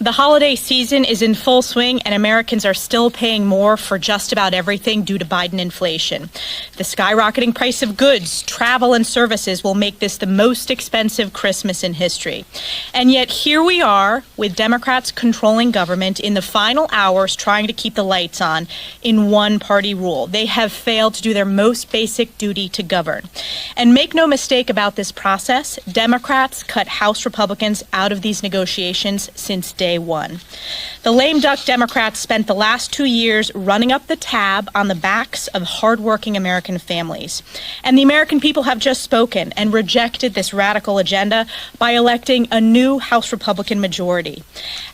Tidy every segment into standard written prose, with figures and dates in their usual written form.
The holiday season is in full swing, and Americans are still paying more for just about everything due to Biden inflation. The skyrocketing price of goods, travel, and services will make this the most expensive Christmas in history. And yet here we are with Democrats controlling government in the final hours trying to keep the lights on in one-party rule. They have failed to do their most basic duty to govern. And make no mistake about this process, Democrats cut House Republicans out of these negotiations since day one. The lame duck Democrats spent the last 2 years running up the tab on the backs of hardworking American families. And the American people have just spoken and rejected this radical agenda by electing a new House Republican majority.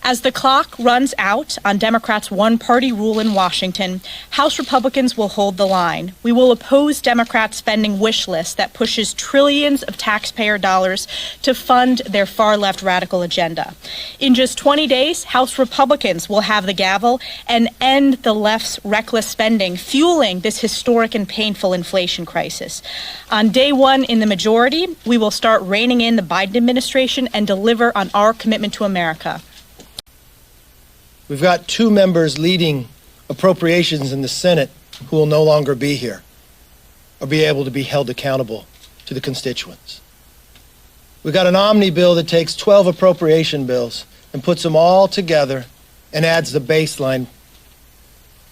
As the clock runs out on Democrats' one-party rule in Washington, House Republicans will hold the line. We will oppose Democrats' spending wish list that pushes trillions of taxpayer dollars to fund their far-left radical agenda. In just 20 days, House Republicans will have the gavel and end the left's reckless spending, fueling this historic and painful inflation crisis. On day one in the majority, we will start reining in the Biden administration and deliver on our commitment to America. We've got 2 members leading appropriations in the Senate who will no longer be here or be able to be held accountable to the constituents. We've got an omni bill that takes 12 appropriation bills and puts them all together and adds the baseline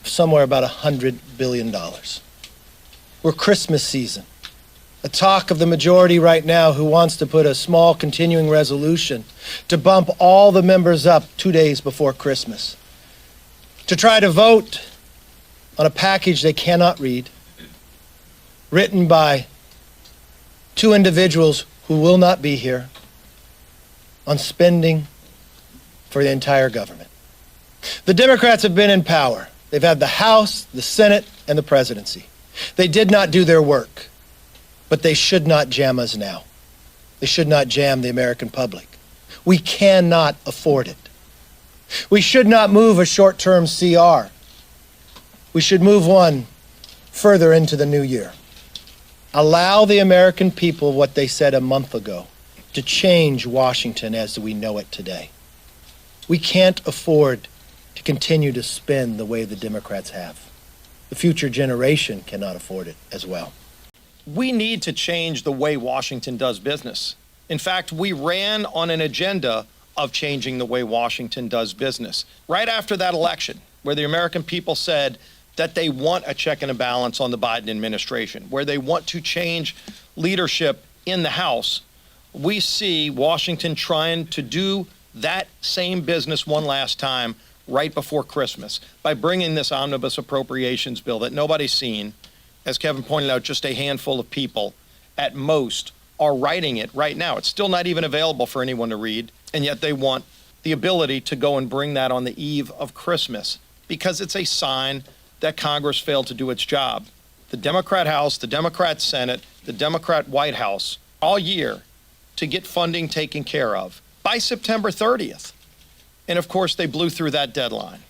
somewhere about $100 billion. We're Christmas season. A talk of the majority right now who wants to put a small continuing resolution to bump all the members up 2 days before Christmas, to try to vote on a package they cannot read, written by 2 individuals who will not be here, on spending for the entire government. The Democrats have been in power. They've had the House, the Senate, and the presidency. They did not do their work, but they should not jam us now. They should not jam the American public. We cannot afford it. We should not move a short-term CR. We should move one further into the new year. Allow the American people what they said a month ago, to change Washington as we know it today. We can't afford to continue to spend the way the Democrats have. The future generation cannot afford it as well. We need to change the way Washington does business. In fact, we ran on an agenda of changing the way Washington does business. Right after that election, where the American people said that they want a check and a balance on the Biden administration, where they want to change leadership in the House, we see Washington trying to do that same business one last time right before Christmas by bringing this omnibus appropriations bill that nobody's seen. As Kevin pointed out, just a handful of people at most are writing it right now. It's still not even available for anyone to read, and yet they want the ability to go and bring that on the eve of Christmas because it's a sign that Congress failed to do its job. The Democrat House, the Democrat Senate, the Democrat White House, all year to get funding taken care of by September 30th. And of course, they blew through that deadline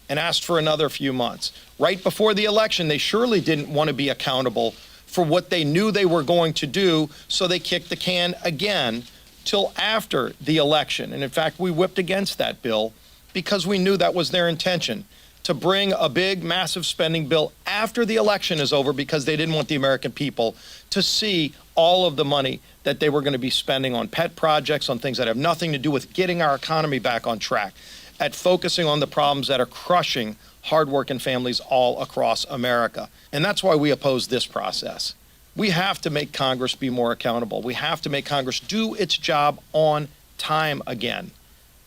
and asked for another few months. Right before the election, they surely didn't want to be accountable for what they knew they were going to do, so they kicked the can again till after the election. And in fact, we whipped against that bill because we knew that was their intention, to bring a big, massive spending bill after the election is over because they didn't want the American people to see all of the money that they were going to be spending on pet projects, on things that have nothing to do with getting our economy back on track, at focusing on the problems that are crushing hardworking families all across America. And that's why we oppose this process. We have to make Congress be more accountable. We have to make Congress do its job on time again.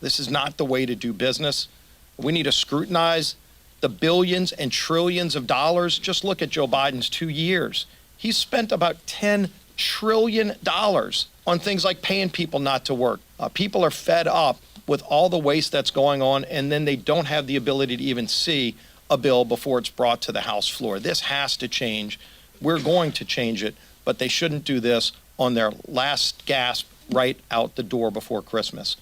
This is not the way to do business. We need to scrutinize the billions and trillions of dollars. Just look at Joe Biden's 2 years. He's spent about $10 trillion on things like paying people not to work. People are fed up with all the waste that's going on, and then they don't have the ability to even see a bill before it's brought to the House floor. This has to change. We're going to change it, but they shouldn't do this on their last gasp right out the door before Christmas.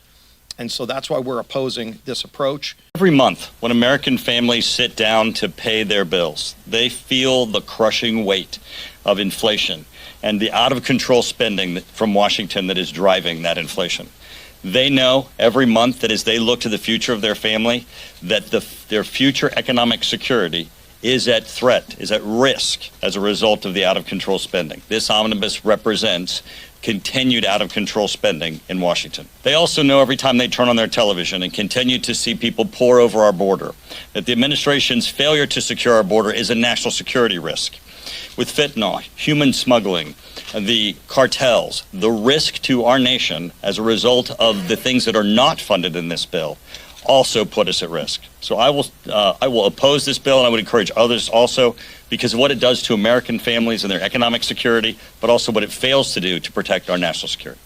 And so that's why we're opposing this approach. Every month, when American families sit down to pay their bills, they feel the crushing weight of inflation and the out-of-control spending from Washington that is driving that inflation. They know every month that as they look to the future of their family, that their future economic security is at threat, is at risk as a result of the out-of-control spending. This omnibus represents continued out-of-control spending in Washington. They also know every time they turn on their television and continue to see people pour over our border, that the administration's failure to secure our border is a national security risk. With fentanyl, human smuggling, the cartels, the risk to our nation as a result of the things that are not funded in this bill also put us at risk. So I will oppose this bill, and I would encourage others also, because of what it does to American families and their economic security, but also what it fails to do to protect our national security.